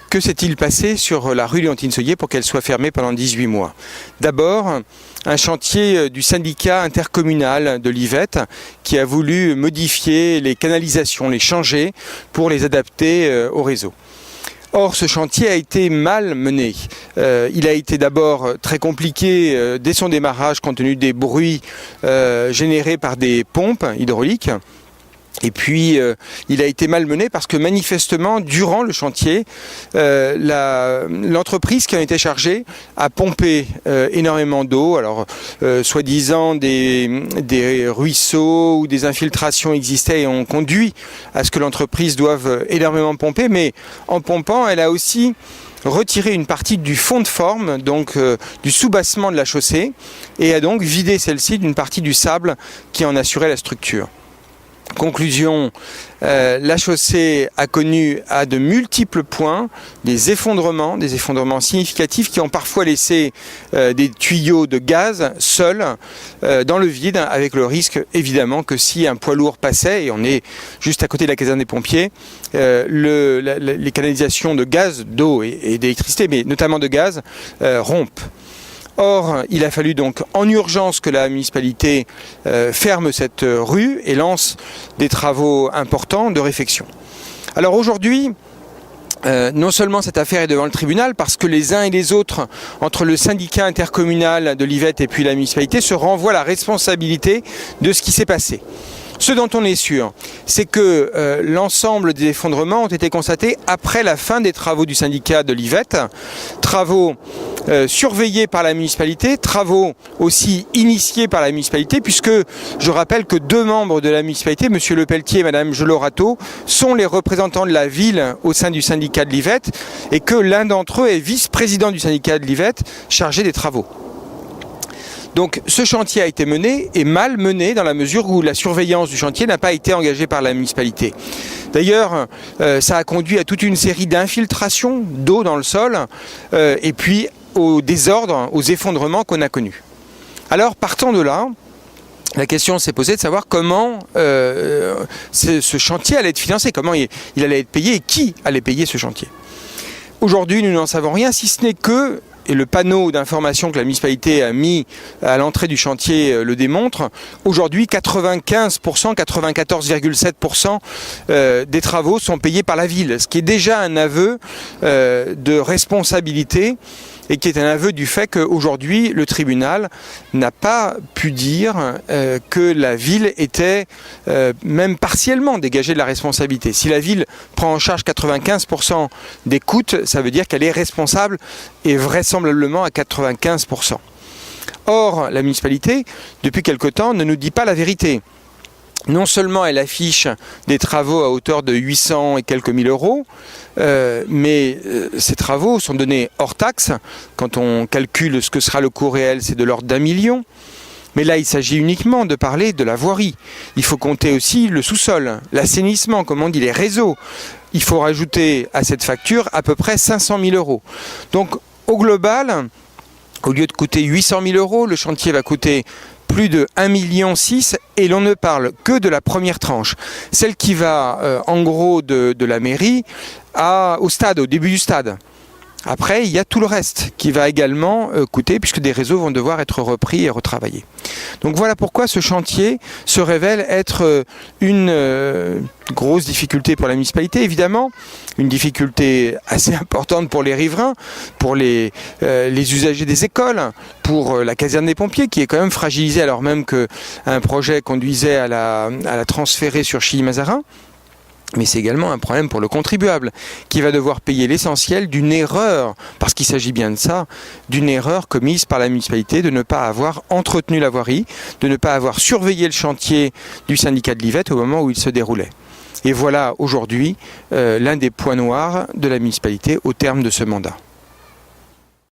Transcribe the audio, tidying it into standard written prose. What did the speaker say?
Que s'est-il passé sur la rue Léontine-Seuillet pour qu'elle soit fermée pendant 18 mois? D'abord, un chantier du syndicat intercommunal de l'Yvette qui a voulu modifier les canalisations, les changer pour les adapter au réseau. Or, ce chantier a été mal mené. Il a été d'abord très compliqué dès son démarrage compte tenu des bruits générés par des pompes hydrauliques. Et puis, il a été malmené parce que manifestement, durant le chantier, l'entreprise qui en était chargée a pompé énormément d'eau. Alors, soi-disant, des ruisseaux ou des infiltrations existaient et ont conduit à ce que l'entreprise doive énormément pomper. Mais en pompant, elle a aussi retiré une partie du fond de forme, donc du soubassement de la chaussée, et a donc vidé celle-ci d'une partie du sable qui en assurait la structure. Conclusion, la chaussée a connu à de multiples points des effondrements significatifs qui ont parfois laissé des tuyaux de gaz seuls dans le vide, avec le risque évidemment que si un poids lourd passait, et on est juste à côté de la caserne des pompiers, les canalisations de gaz, d'eau et d'électricité, mais notamment de gaz, rompent. Or, il a fallu donc en urgence que la municipalité ferme cette rue et lance des travaux importants de réfection. Alors aujourd'hui, non seulement cette affaire est devant le tribunal, parce que les uns et les autres, entre le syndicat intercommunal de l'Yvette et puis la municipalité, se renvoient la responsabilité de ce qui s'est passé. Ce dont on est sûr, c'est que l'ensemble des effondrements ont été constatés après la fin des travaux du syndicat de l'Yvette, travaux surveillés par la municipalité, travaux aussi initiés par la municipalité, puisque je rappelle que 2 membres de la municipalité, M. Lepelletier et Mme Gelorato, sont les représentants de la ville au sein du syndicat de l'Yvette, et que l'un d'entre eux est vice-président du syndicat de l'Yvette, chargé des travaux. Donc ce chantier a été mené et mal mené dans la mesure où la surveillance du chantier n'a pas été engagée par la municipalité. D'ailleurs, ça a conduit à toute une série d'infiltrations d'eau dans le sol et puis au désordre, aux effondrements qu'on a connus. Alors partant de là, la question s'est posée de savoir comment ce chantier allait être financé, comment il allait être payé et qui allait payer ce chantier. Aujourd'hui, nous n'en savons rien, si ce n'est que, et le panneau d'information que la municipalité a mis à l'entrée du chantier le démontre, aujourd'hui 95%, 94,7% des travaux sont payés par la ville, ce qui est déjà un aveu de responsabilité et qui est un aveu du fait qu'aujourd'hui le tribunal n'a pas pu dire que la ville était même partiellement dégagée de la responsabilité. Si la ville prend en charge 95% des coûts, ça veut dire qu'elle est responsable et vraisemblablement à 95%. Or, la municipalité, depuis quelque temps, ne nous dit pas la vérité. Non seulement elle affiche des travaux à hauteur de 800 et quelques mille euros, mais ces travaux sont donnés hors taxe. Quand on calcule ce que sera le coût réel, c'est de l'ordre d'1 million. Mais là, il s'agit uniquement de parler de la voirie. Il faut compter aussi le sous-sol, l'assainissement, comme on dit, les réseaux. Il faut rajouter à cette facture à peu près 500 000 euros. Donc, au global, au lieu de coûter 800 000 euros, le chantier va coûter plus de 1,6 million et l'on ne parle que de la première tranche. Celle qui va en gros de la mairie au stade, au début du stade. Après, il y a tout le reste qui va également coûter puisque des réseaux vont devoir être repris et retravaillés. Donc voilà pourquoi ce chantier se révèle être une grosse difficulté pour la municipalité, évidemment, une difficulté assez importante pour les riverains, pour les usagers des écoles, pour la caserne des pompiers qui est quand même fragilisée alors même qu'un projet conduisait à la transférer sur Chilly-Mazarin. Mais c'est également un problème pour le contribuable qui va devoir payer l'essentiel d'une erreur, parce qu'il s'agit bien de ça, d'une erreur commise par la municipalité de ne pas avoir entretenu la voirie, de ne pas avoir surveillé le chantier du syndicat de l'Yvette au moment où il se déroulait. Et voilà aujourd'hui l'un des points noirs de la municipalité au terme de ce mandat.